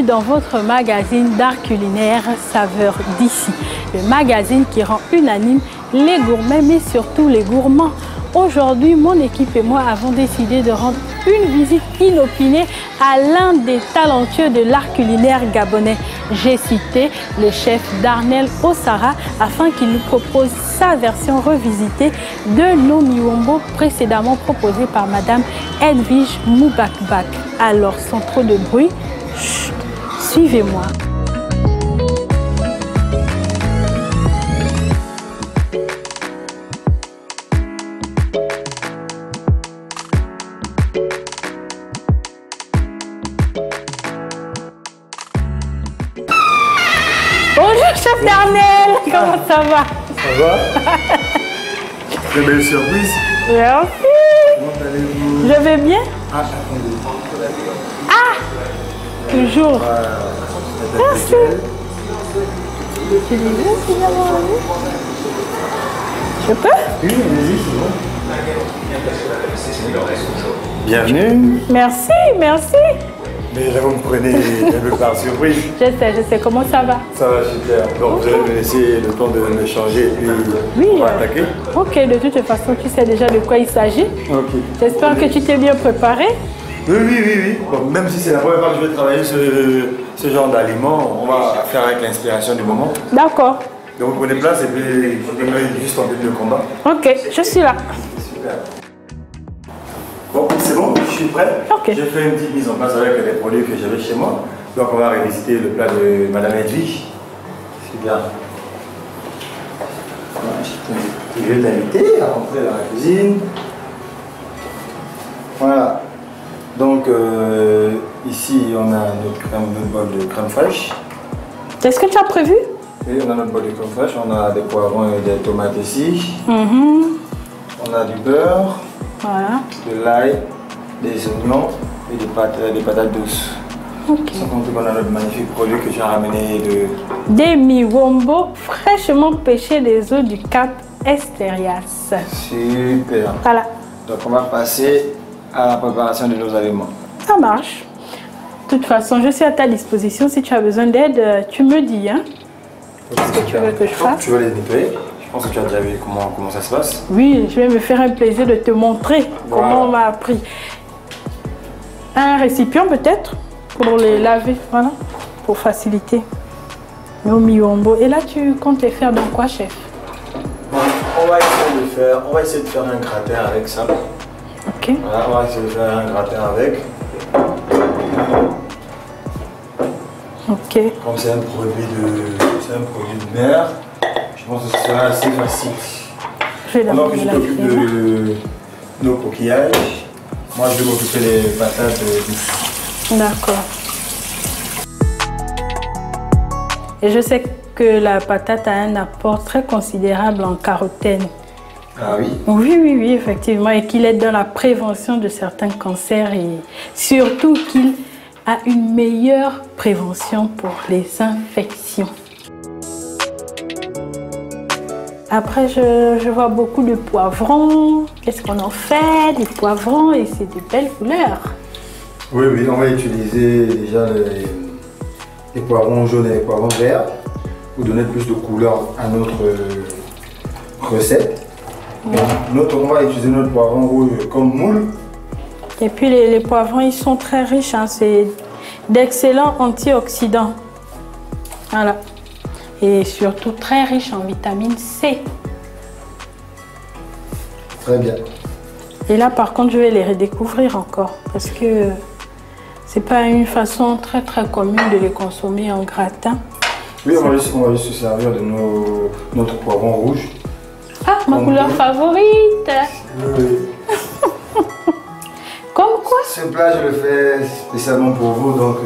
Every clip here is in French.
dans votre magazine d'art culinaire Saveurs d'ici. Le magazine qui rend unanime les gourmets mais surtout les gourmands. Aujourd'hui, mon équipe et moi avons décidé de rendre une visite inopinée à l'un des talentueux de l'art culinaire gabonais. J'ai cité le chef Darnel Osara afin qu'il nous propose sa version revisitée de nos miwombo précédemment proposés par Madame Edwige Moubakbak. Alors, sans trop de bruit, chut, suivez-moi. Bonjour chef Darnel, comment ça va? Ça va? Très belle surprise. Merci. Comment allez-vous? Je vais bien? Ah, attendez. Ah, toujours. Merci. Tu dis bien finalement. Je peux? Oui, allez-y, c'est bon. Bienvenue. Merci, merci. Mais là, vous me prenez un peu par surprise. Je sais, comment ça va? Ça va super. Donc, vous allez me laisser le temps de me changer et puis Oui, on va attaquer. Ok, de toute façon, tu sais déjà de quoi il s'agit. Ok. J'espère que tu t'es bien préparé. Oui. Bon, même si c'est la première fois que je vais travailler ce genre d'aliments, on va faire avec l'inspiration du moment. D'accord. Donc, vous prenez place et puis je vais juste en début de combat. Ok, je suis là. Super. Bon, c'est bon, je suis prêt. Ok. J'ai fait une petite mise en place avec les produits que j'avais chez moi. Donc on va revisiter le plat de Madame Edwige. Super. Je vais t'inviter à rentrer dans la cuisine. Voilà. Donc ici on a notre bol de crème fraîche. Est-ce que tu as prévu? Oui, on a notre bol de crème fraîche. On a des poivrons et des tomates ici. On a du beurre. Voilà. De l'ail, des oignons et des patates douces. Ok. Sans compter qu'on a notre magnifique produit que j'ai ramené de... Des miwombo fraîchement pêchés des eaux du Cap Esterias. Super. Voilà. Donc on va passer à la préparation de nos aliments. Ça marche. De toute façon, je suis à ta disposition. Si tu as besoin d'aide, tu me dis. Hein? Qu'est-ce que tu veux que je fasse? Tu veux les nettoyer? Je pense que tu as déjà vu comment ça se passe. Oui, je vais me faire un plaisir de te montrer comment on m'a appris. Un récipient peut-être pour les laver, voilà, pour faciliter nos miwombo. Et là, tu comptes les faire dans quoi, chef? Bon, on va essayer de faire un gratin avec ça. Ok. Voilà, on va essayer de faire un gratin avec. Ok. Comme c'est un produit de mer, je pense que ce sera assez facile. Pendant que je t'occupe de nos coquillages, moi je vais m'occuper des patates douces. D'accord. Et je sais que la patate a un apport très considérable en carotène. Ah oui? Oui, effectivement. Et qu'il aide dans la prévention de certains cancers et surtout qu'il a une meilleure prévention pour les infections. Après, je vois beaucoup de poivrons. Qu'est-ce qu'on en fait? Des poivrons et c'est de belles couleurs. Oui, on va utiliser déjà les poivrons jaunes et les poivrons verts pour donner plus de couleur à notre recette. On va utiliser notre poivron rouge comme moule. Et puis les poivrons, ils sont très riches. Hein. C'est d'excellents antioxydants. Voilà. Et surtout très riche en vitamine C. Très bien. Et là, par contre, je vais les redécouvrir encore parce que c'est pas une façon très commune de les consommer en gratin. Oui, on va juste se servir de notre poivron rouge. Ah, ma couleur favorite. Oui. Comme quoi? Ce plat, je le fais spécialement pour vous, donc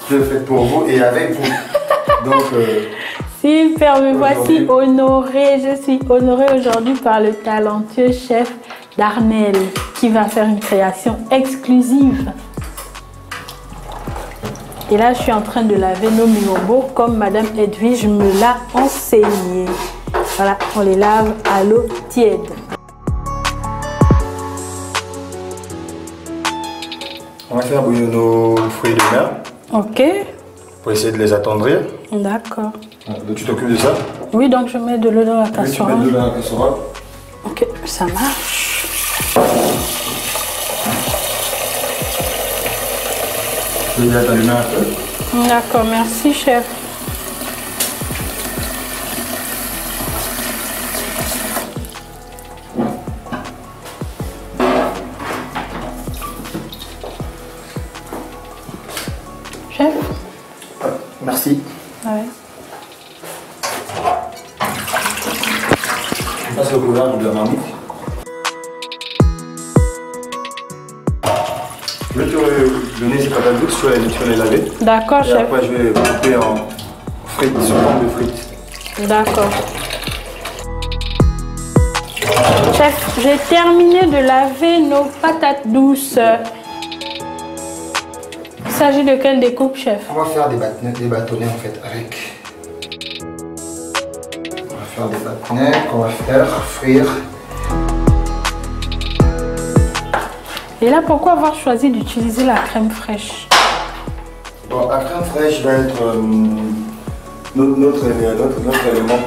je le fais pour vous et avec vous. Donc, super, me voici honorée. Je suis honorée aujourd'hui par le talentueux chef Darnel qui va faire une création exclusive. Et là, je suis en train de laver nos miwombo comme Madame Edwige me l'a enseigné. Voilà, on les lave à l'eau tiède. on va faire bouillir nos fruits de mer. Ok. pour essayer de les attendrir. D'accord. Donc tu t'occupes de ça? Oui, donc je mets de l'eau dans la casserole. Oui, tu mets de l'eau dans la casserole. Ok, ça marche. Tu peux déjà t'allumer un peu. D'accord, merci chef. Chef? Merci. Ouais. Je passe le couvercle de la marmite. Je vais te donner ces patates douces, tu vas les laver. D'accord, chef. Après, je vais les couper en frites, sous forme de frites. D'accord. Chef, j'ai terminé de laver nos patates douces. Il s'agit de quelle découpe, chef? On va faire des bâtonnets en fait avec. On va faire des bâtonnets qu'on va faire frire. Et là, pourquoi avoir choisi d'utiliser la crème fraîche? Bon, la crème fraîche va être notre élément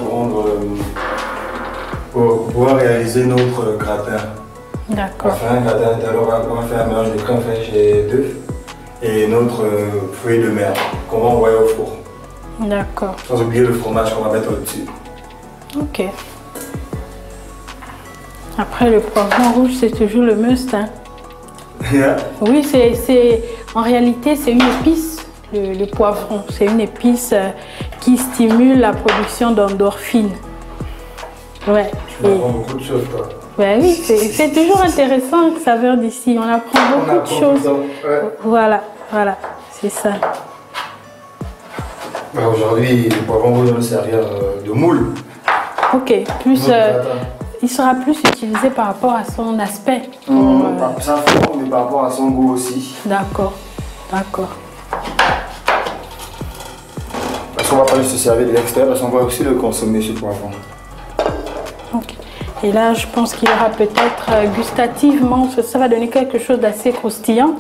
pour pouvoir réaliser notre gratin. D'accord. On va faire un gratin, alors on va faire un mélange de crème fraîche et d'œufs et notre fruit de mer qu'on va envoyer au four. D'accord. Sans oublier le fromage qu'on va mettre au-dessus. Ok. Après, le poivron rouge, c'est toujours le must, hein? Yeah. Oui, en réalité, c'est une épice, le poivron. C'est une épice qui stimule la production d'endorphines. Ouais. Tu apprends beaucoup de choses, toi. Ouais, oui, c'est toujours intéressant, Saveurs d'ici. On apprend beaucoup de choses. Ouais. Voilà, c'est ça. Bah, aujourd'hui, le poivron rouge va nous servir de moule. Ok, plus... il sera plus utilisé par rapport à son aspect. Sa forme, mais par rapport à son goût aussi. D'accord, d'accord. Parce qu'on va pas juste se servir de l'extérieur, parce qu'on va aussi le consommer ce poivron. Ok. Et là, je pense qu'il y aura peut-être gustativement, ça va donner quelque chose d'assez croustillant.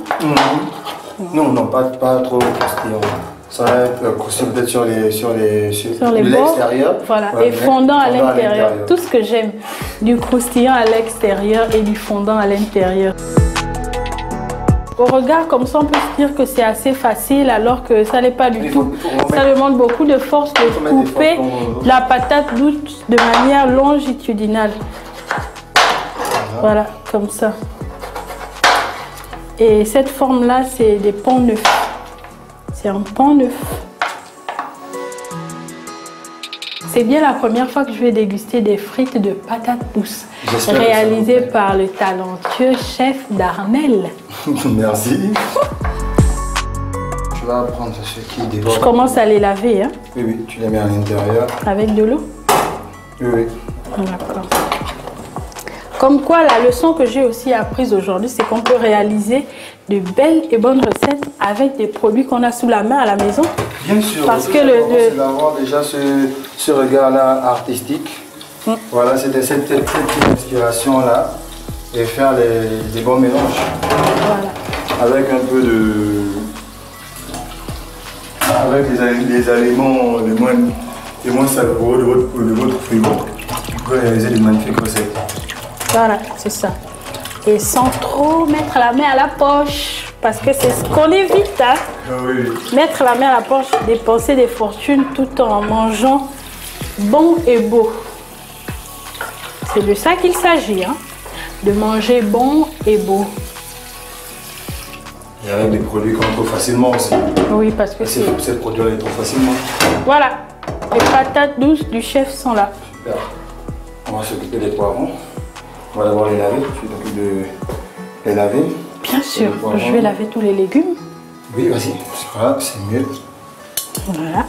Non, pas trop croustillant. Ça va être croustillant peut-être sur l'extérieur. Voilà, ouais, et fondant à l'intérieur. Tout ce que j'aime, du croustillant à l'extérieur et du fondant à l'intérieur. Au regard comme ça, on peut se dire que c'est assez facile alors que ça n'est pas du tout. Ça demande beaucoup de force de couper la patate douce de manière longitudinale. Voilà, comme ça. Et cette forme-là, c'est des pans neufs. C'est un pan neuf. C'est bien la première fois que je vais déguster des frites de patates douces réalisées par le talentueux chef Darnel. Merci. Tu vas prendre ce qui déborde. Je commence à les laver. Hein? Oui, tu les mets à l'intérieur. Avec de l'eau? Oui. D'accord. Comme quoi, la leçon que j'ai aussi apprise aujourd'hui, c'est qu'on peut réaliser de belles et bonnes recettes avec des produits qu'on a sous la main à la maison. Bien sûr, parce que c'est d'avoir déjà ce regard-là artistique. Voilà, c'était cette inspiration-là et faire les bons mélanges. Voilà. Avec un peu de... Avec les aliments les moins savoureux de votre frigo, vous pouvez réaliser des magnifiques recettes. Voilà, c'est ça. Et sans trop mettre la main à la poche. Parce que c'est ce qu'on évite. Hein? Oui. Mettre la main à la poche, dépenser des fortunes tout en mangeant bon et beau. C'est de ça qu'il s'agit. Hein? De manger bon et beau. Et avec des produits qu'on trouve facilement aussi. Oui, parce que ces produits on les trouve facilement. Voilà. Les patates douces du chef sont là. Super. On va s'occuper des poivrons. On va d'abord les laver. Tu t'occupes de les laver. Bien sûr, je vais laver tous les légumes. Oui, vas-y. Voilà, c'est mieux. Voilà.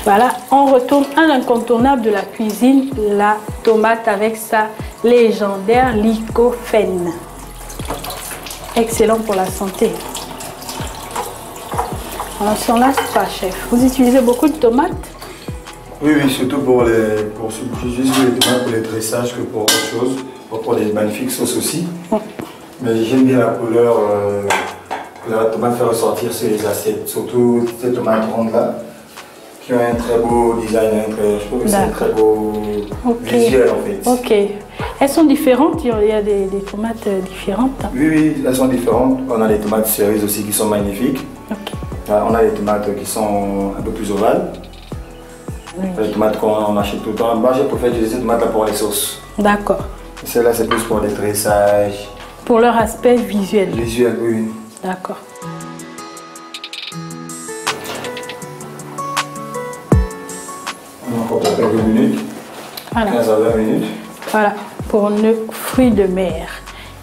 Voilà, on retourne à l'incontournable de la cuisine, la tomate avec sa légendaire lycopène. Excellent pour la santé. On ne s'en lasse pas, chef. Vous utilisez beaucoup de tomates? Oui, surtout pour les tomates pour les dressages que pour autre chose, pour des magnifiques sauces aussi. Mais j'aime bien la couleur que la tomate fait ressortir sur les assiettes, surtout ces tomates rondes là, qui ont un très beau design, je trouve que c'est un très beau visuel en fait. Ok. Elles sont différentes, il y a des tomates différentes. Oui, oui, elles sont différentes. On a les tomates cerises aussi qui sont magnifiques. Okay. On a les tomates qui sont un peu plus ovales. Oui. Les tomates qu'on achète tout le temps. Moi, je préfère utiliser ces tomates là pour les sauces. D'accord. Celle-là, c'est plus pour les dressages. Pour leur aspect visuel. Visuel, oui. D'accord. On a encore quelques minutes. Voilà. 15 à 20 minutes. Voilà, pour nos fruits de mer.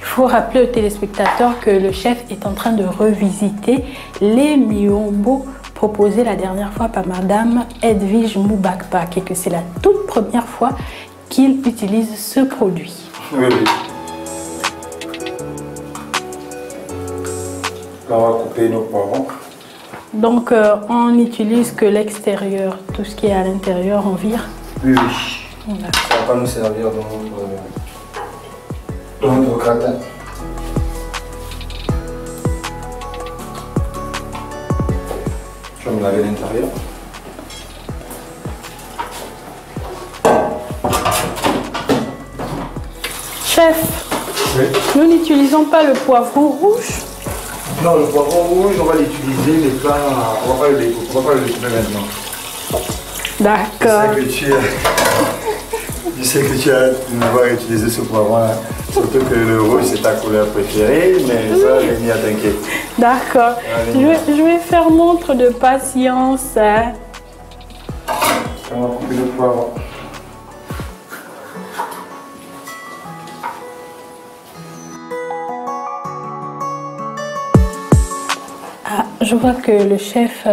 Il faut rappeler aux téléspectateurs que le chef est en train de revisiter les miombo proposés la dernière fois par Madame Edwige Moubakpak et que c'est la toute première fois qu'il utilise ce produit. Oui, oui. Là, on va couper nos poivrons. Donc, on n'utilise que l'extérieur, tout ce qui est à l'intérieur, on vire. Oui, oui. Ça ne va pas nous servir dans notre gratin. Je vais me laver l'intérieur. Chef, oui. Nous n'utilisons pas le poivron rouge. Non, le poivron rouge, on va l'utiliser, mais pas, on va pas le découper maintenant. D'accord. Je sais que tu vas devoir utiliser ce poivron, surtout que le rouge c'est ta couleur préférée, mais ça, Rémi, t'inquiète. D'accord. Je vais faire montre de patience. On va couper le poivron. Ah, je vois que le chef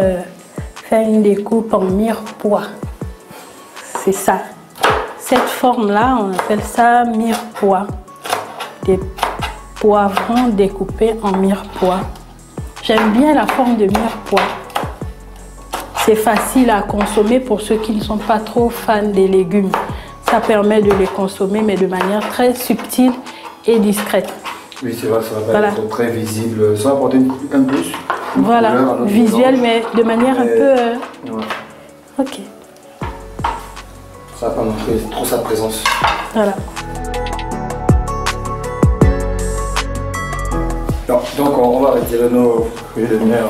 fait une découpe en mirepoix. C'est ça. Cette forme-là, on appelle ça mirepoix. Des poivrons découpés en mirepoix. J'aime bien la forme de mirepoix. C'est facile à consommer pour ceux qui ne sont pas trop fans des légumes. Ça permet de les consommer, mais de manière très subtile et discrète. Oui, c'est vrai, ça va pas être très visible. Ça va apporter un plus. Voilà, visuel, mais de manière un peu... Ouais. Ok. Ça va pas montrer trop sa présence. Voilà. Donc on va retirer nos fruits de mer.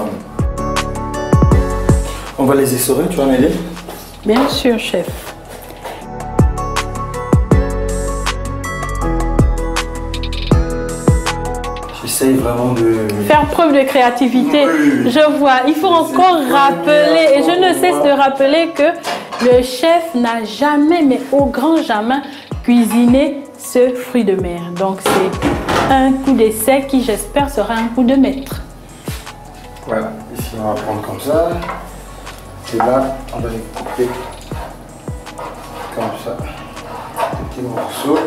On va les essorer, tu vas m'aider? Bien sûr, chef. J'essaye vraiment de... Faire preuve de créativité. Oui. Je vois. Il faut encore rappeler, et je ne cesse de rappeler que le chef n'a jamais, mais au grand jamais, cuisiné ce fruit de mer. Donc c'est un coup d'essai qui, j'espère, sera un coup de maître. Voilà, ici on va prendre comme ça. Et là, on va les couper comme ça. Des petits morceaux.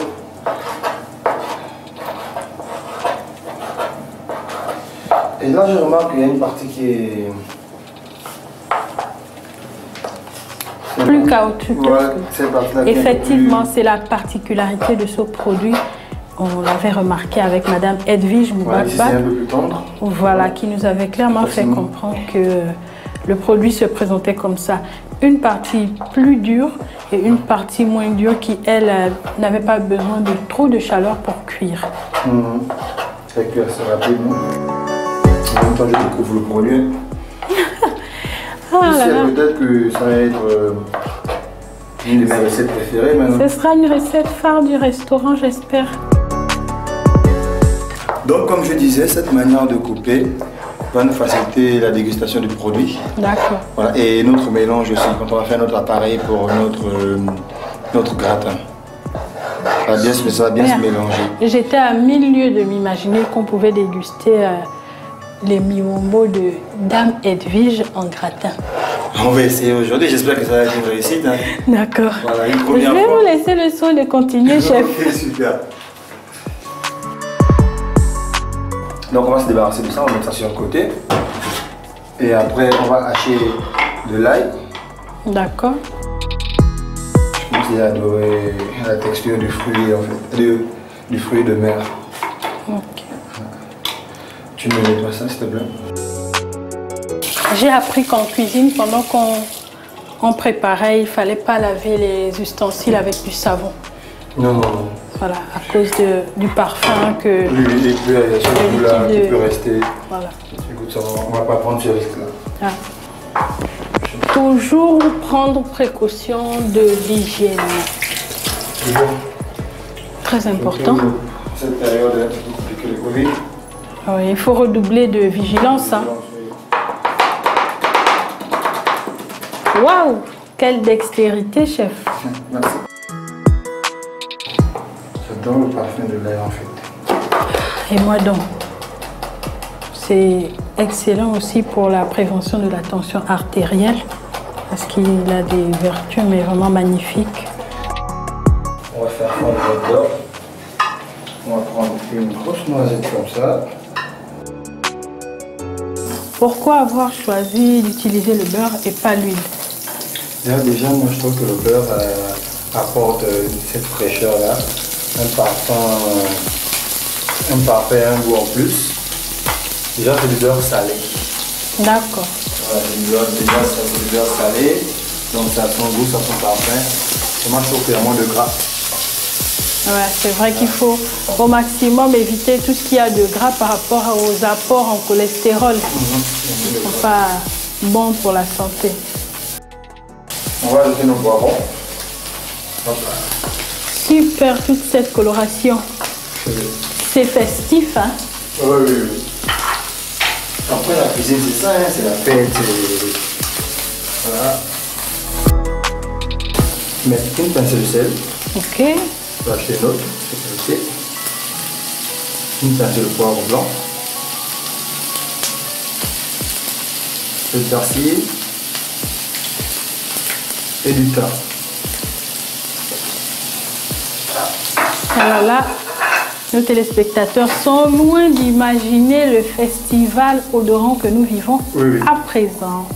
Et là, je remarque qu'il y a une partie qui est... Plus caoutchouteux. Ouais, effectivement, c'est la particularité de ce produit. On l'avait remarqué avec Madame Edwige Moubakpak. C'est un peu plus tendre. Voilà, qui nous avait clairement fait comprendre que le produit se présentait comme ça. Une partie plus dure et une partie moins dure qui, elle, n'avait pas besoin de trop de chaleur pour cuire. Ça cuit assez rapidement. En même temps, je découvre le produit. Peut-être que ça va être une de mes recettes préférées maintenant. Ce sera une recette phare du restaurant, j'espère. Donc, comme je disais, cette manière de couper va nous faciliter la dégustation du produit. D'accord. Voilà, et notre mélange aussi, quand on va faire notre appareil pour notre gratin. Ça va bien se mélanger. J'étais à 1000 lieues de m'imaginer qu'on pouvait déguster les miombo de Dame Edwige en gratin. On va essayer aujourd'hui, j'espère que ça va être une réussite. Hein. D'accord. Voilà, je vais vous laisser le soin de continuer, chef. Ok, super. Donc on va se débarrasser de ça, on va mettre ça sur le côté. Et après on va hacher de l'ail. D'accord. Je pense qu'il a adoré la texture du fruit en fait, du fruit de mer. Ok. Tu me nettoies ça, s'il te plaît. J'ai appris qu'en cuisine, pendant qu'on préparait, il ne fallait pas laver les ustensiles avec du savon. Non, non, non. Voilà, à cause du parfum que... Les ce là qui peut rester. Voilà. Écoute, on ne va pas prendre ce risque-là. Ah. Toujours prendre précaution de l'hygiène. Très important. Cette période est un peu compliquée, le Covid. Oui, il faut redoubler de vigilance. Hein. Waouh, quelle dextérité, chef. Merci. J'adore le parfum de l'air en fait. Et moi donc. C'est excellent aussi pour la prévention de la tension artérielle parce qu'il a des vertus mais vraiment magnifiques. On va faire fondre notre beurre. On va prendre une grosse noisette comme ça. Pourquoi avoir choisi d'utiliser le beurre et pas l'huile? Déjà, moi je trouve que le beurre apporte cette fraîcheur-là, un parfum, un goût en plus. Déjà, c'est du beurre salé. D'accord. Voilà, déjà, c'est du beurre salé, donc ça a son goût, ça a son parfum. Et moi, je trouve qu'il y a moins de gras. Ouais, c'est vrai qu'il faut au maximum éviter tout ce qu'il y a de gras par rapport aux apports en cholestérol. Qui ne sont pas bons pour la santé. On va ajouter nos poivrons. Super, toute cette coloration. C'est festif, hein? Oui, oui, oui. Après la cuisine, c'est ça, hein, c'est la fête. Voilà. Mettre une pincée de sel. Ok. On va acheter une autre, c'est une pincée de poivre blanc. De persil. Et du thym. Alors là, nos téléspectateurs sont loin d'imaginer le festival odorant que nous vivons à présent.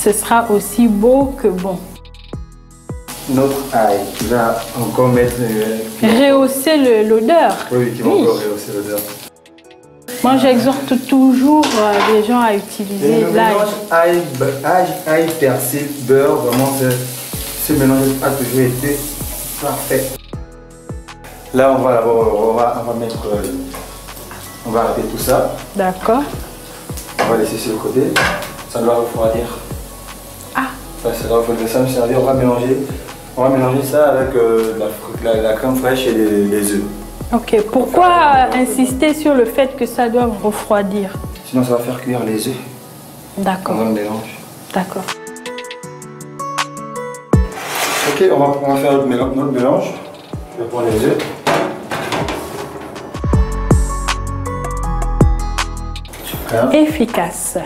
Ce sera aussi beau que bon. Notre ail qui va encore mettre... rehausser l'odeur. Oui, qui va encore rehausser l'odeur. Moi, j'exhorte toujours les gens à utiliser l'ail. Ail, persil, beurre, vraiment, ce mélange a toujours été parfait. Là, on va mettre... on va arrêter tout ça. D'accord. On va laisser sur le côté. Ça doit refroidir. Ah. Ça doit refroidir, ça me servir. On va mélanger ça avec la crème fraîche et les œufs. Ok, pourquoi insister sur le fait que ça doit refroidir? Sinon, ça va faire cuire les œufs. D'accord. Dans le mélange. D'accord. Ok, on va faire notre mélange. Je vais prendre les œufs. Efficace.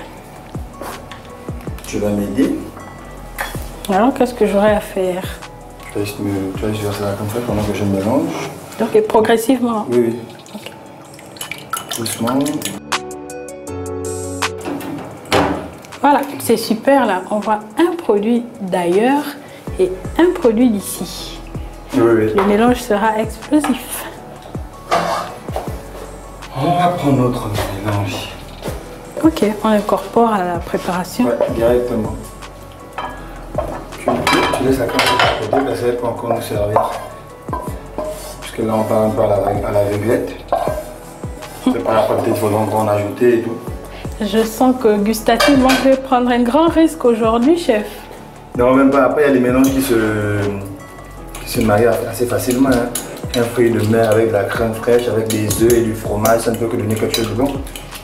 Tu vas m'aider. Alors, qu'est-ce que j'aurais à faire? Tu vas juste faire ça comme ça pendant que je mélange. Donc, et progressivement? Oui, oui. Okay. Doucement. Voilà, c'est super là. On voit un produit d'ailleurs et un produit d'ici. Oui, oui. Le mélange sera explosif. On va prendre notre mélange. Ok, on incorpore à la préparation. Ouais, directement. Tu laisses la crème de côté, parce qu'elle peut encore nous servir. Puisque là, on part un peu à la réglette. C'est pas la fois peut-être qu'il faudra encore en ajouter et tout. Je sens que gustativement, je vais prendre un grand risque aujourd'hui, chef. Non, même pas. Après, il y a des mélanges qui se marient assez facilement. Hein. Un fruit de mer avec de la crème fraîche, avec des œufs et du fromage, ça ne peut que donner quelque chose de bon.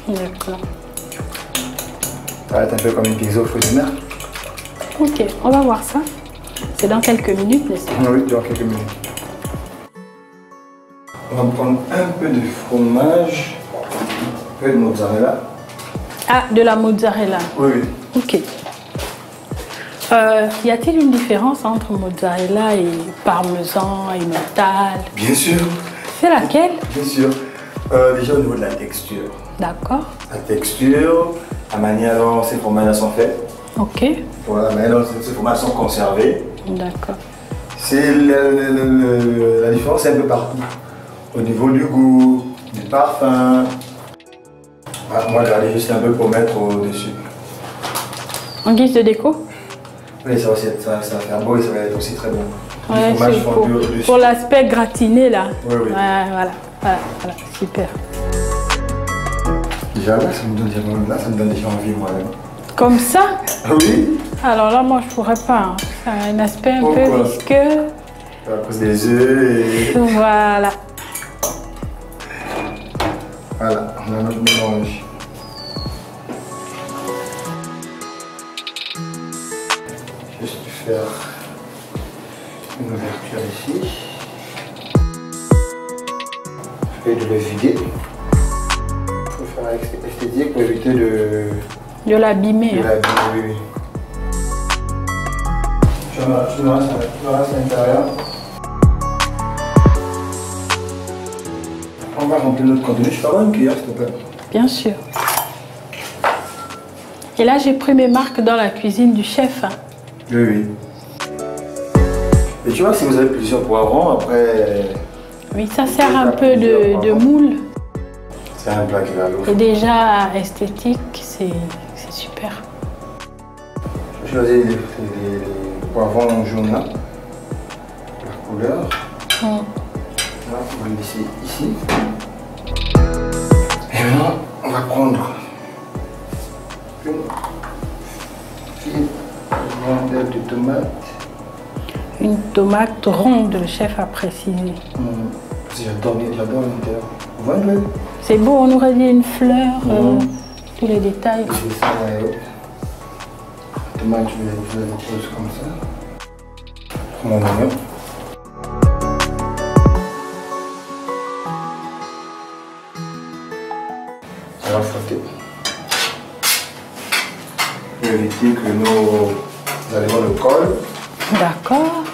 D'accord. Ça va être un peu comme une pizza aux fruits de mer. Ok, on va voir ça. C'est dans quelques minutes, n'est-ce pas? Oui, dans quelques minutes. On va prendre un peu de fromage, un peu de mozzarella. Ah, de la mozzarella. Oui, oui. Ok. Y a-t-il une différence entre mozzarella et parmesan et emmental? Bien sûr. C'est laquelle? Bien sûr. Déjà au niveau de la texture. D'accord. La texture, la manière dont ces fromages sont faits. Ok. Voilà, la manière dont ces fromages sont conservés. D'accord. C'est la différence est un peu partout. Au niveau du goût, du parfum. Ah, moi, j'allais juste un peu pour mettre au-dessus. En guise de déco? Oui, ça va faire beau et ça va être aussi très bon. Ouais, c'est pour l'aspect gratiné là. Oui, oui. Ouais, voilà, super. Déjà là, ça me donne déjà envie moi-même. Comme ça? Oui. Alors là, moi, je pourrais pas. Hein. Ça a un aspect un peu visqueux. À cause des œufs et... Voilà. Voilà, on a notre mélange. Juste faire une ouverture ici. Et de le vider. Il faut faire esthétique pour éviter de l'abîmer. De l'abîmer, oui. Tu me restes à l'intérieur. On va remplir notre contenu. Je peux avoir une cuillère, s'il te plaît? Bien sûr. Et là, j'ai pris mes marques dans la cuisine du chef. Oui, oui. Et tu vois, si vous avez plusieurs poivrons, après... Oui, ça sert un peu de moule. C'est un plat qui va à l'eau. Et déjà, esthétique, c'est super. Je choisis les poivrons jaunes là. La couleur. Là, on va le laisser ici. Et maintenant, on va prendre une fine rondelle de tomate. Une tomate ronde, le chef a précisé. J'adore l'intérieur. Vous voyez? C'est beau, on aurait dit une fleur, tous les détails. C'est ça, la tomate, je vais la pose comme ça. Mon oignon. On va frotter. Éviter que nos aliments le collent. D'accord.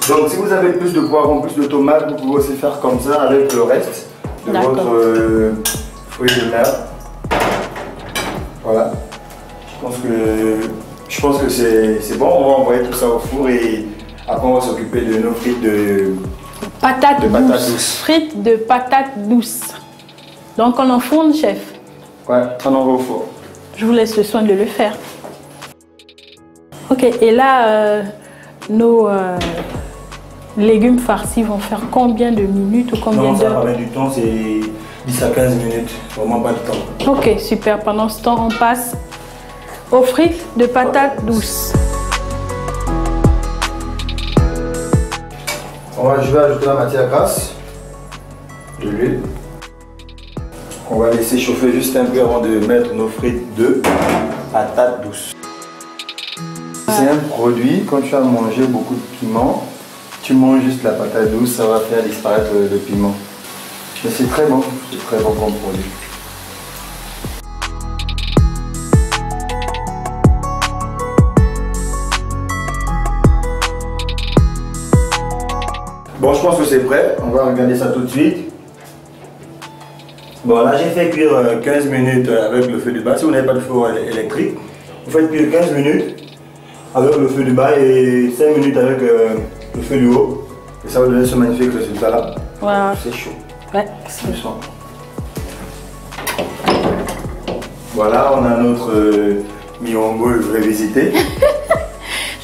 Donc si vous avez plus de poivrons, plus de tomates, vous pouvez aussi faire comme ça avec le reste de votre fruit de mer. Voilà. Je pense que c'est bon. On va envoyer tout ça au four et après on va s'occuper de nos frites de patates douces. Frites de patates douces. Donc on enfourne, chef? Ouais, on envoie au four. Je vous laisse le soin de le faire. Ok, et là, nos légumes farcis vont faire combien de minutes ou combien d'heures? Non, ça va mettre du temps, c'est 10 à 15 minutes, vraiment pas de temps. Ok, super. Pendant ce temps, on passe aux frites de patates douces. Je vais ajouter la matière grasse, de l'huile. On va laisser chauffer juste un peu avant de mettre nos frites de patates douces. C'est un produit, quand tu as mangé beaucoup de piment, tu manges juste la patate douce, ça va faire disparaître le piment. Mais c'est très bon comme produit. Bon, je pense que c'est prêt, on va regarder ça tout de suite. Bon, là j'ai fait cuire 15 minutes avec le feu du bas. Si vous n'avez pas de four électrique, vous faites cuire 15 minutes avec le feu du bas et 5 minutes avec le feu du haut. Et ça va donner ce magnifique résultat là. Wow. C'est chaud. Ouais. Voilà, on a notre miyombo révisité.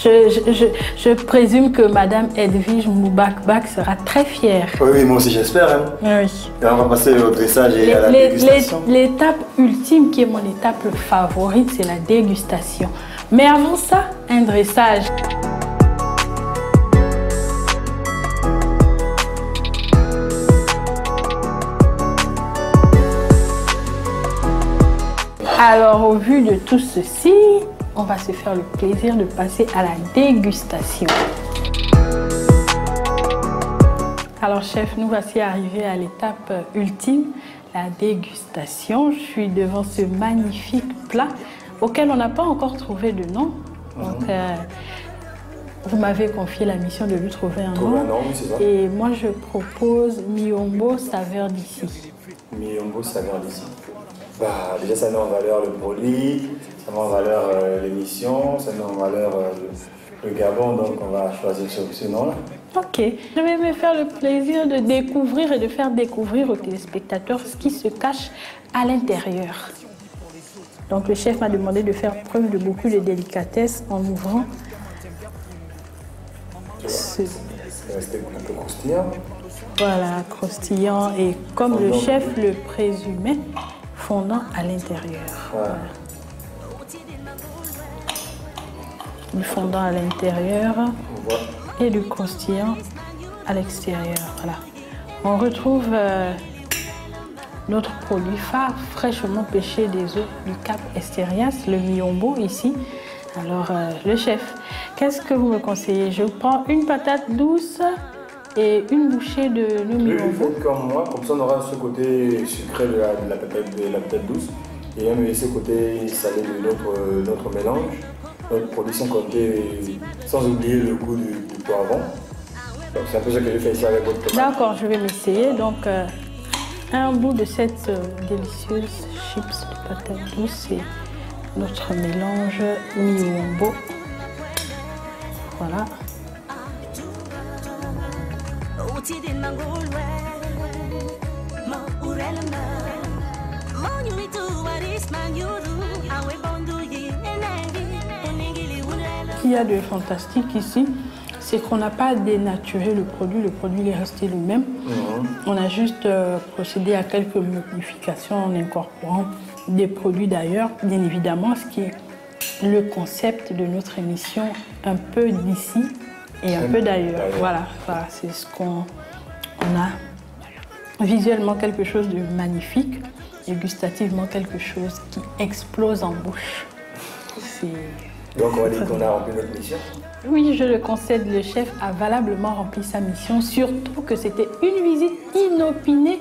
Je présume que Madame Edwige Moubakbak sera très fière. Oui, moi aussi j'espère. Hein. Oui. Et on va passer au dressage et à la dégustation. L'étape ultime qui est mon étape favorite, c'est la dégustation. Mais avant ça, un dressage. Alors, au vu de tout ceci, on va se faire le plaisir de passer à la dégustation. Alors chef, nous voici arrivés à l'étape ultime, la dégustation. Je suis devant ce magnifique plat auquel on n'a pas encore trouvé de nom. Donc, vous m'avez confié la mission de lui trouver un nom. Et moi je propose miyombo saveur d'ici. Miyombo saveur d'ici. Bah, déjà ça met en valeur le produit, ça met en valeur l'émission, ça met en valeur le Gabon, donc on va choisir ce nom-là. Ok, je vais me faire le plaisir de découvrir et de faire découvrir aux téléspectateurs ce qui se cache à l'intérieur. Donc le chef m'a demandé de faire preuve de beaucoup de délicatesse en ouvrant ce... Rester un peu croustillant. Voilà, croustillant et comme le chef le présumait, fondant à l'intérieur. Voilà. Du fondant à l'intérieur et du croustillant à l'extérieur. Voilà. On retrouve notre produit phare fraîchement pêché des eaux du Cap Esterias, le miombo ici. Alors le chef, qu'est-ce que vous me conseillez? Je prends une patate douce et une bouchée de miombo. Faites comme moi, comme ça on aura ce côté sucré de la patate douce et on met ce côté salé de notre mélange. Notre produit sans oublier le goût du poivron. C'est un peu ça que je fais ici avec votre tomate. D'accord, je vais m'essayer. Donc, un bout de cette délicieuse chips de patate douce, c'est notre mélange miombo. Voilà. Ce qu'il y a de fantastique ici, c'est qu'on n'a pas dénaturé le produit est resté le même. On a juste procédé à quelques modifications en incorporant des produits d'ailleurs, bien évidemment, ce qui est le concept de notre émission, un peu d'ici et un peu d'ailleurs. Voilà, c'est ce qu'on a. Visuellement quelque chose de magnifique et gustativement quelque chose qui explose en bouche. Donc on va dire qu'on a rempli notre mission. Oui, je le concède, le chef a valablement rempli sa mission, surtout que c'était une visite inopinée.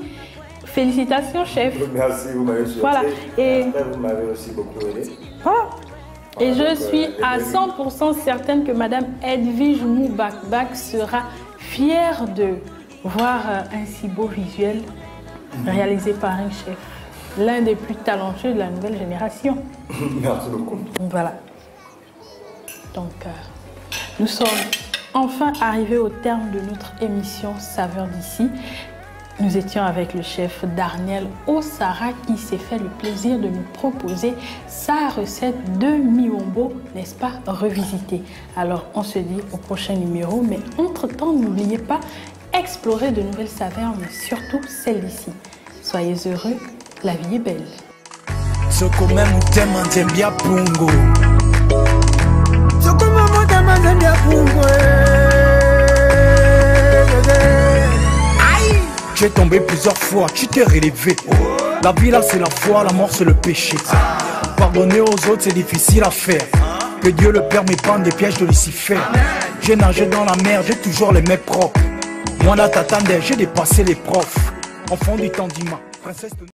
Félicitations, chef. Merci, vous m'avez surpris. Voilà. Et après, vous m'avez aussi beaucoup aidé. Voilà. Et je suis à 100% certaine que Madame Edwige Moubakbak sera fière de voir un si beau visuel réalisé par un chef, l'un des plus talentueux de la nouvelle génération. Merci beaucoup. Voilà. Donc, nous sommes enfin arrivés au terme de notre émission Saveurs d'ici. Nous étions avec le chef Darniel Osara qui s'est fait le plaisir de nous proposer sa recette de miombo, n'est-ce pas, revisitée. Alors, on se dit au prochain numéro, mais entre-temps, n'oubliez pas, explorer de nouvelles saveurs, mais surtout celles d'ici. Soyez heureux, la vie est belle. Tu es tombé plusieurs fois, tu t'es relevé. La vie là c'est la foi, la mort c'est le péché. Pardonner aux autres c'est difficile à faire. Que Dieu le Père m'épargne des pièges de Lucifer. J'ai nagé dans la mer, j'ai toujours les mains propres. Moi là t'attendais, j'ai dépassé les profs. Enfant du temps d'Ima, princesse de...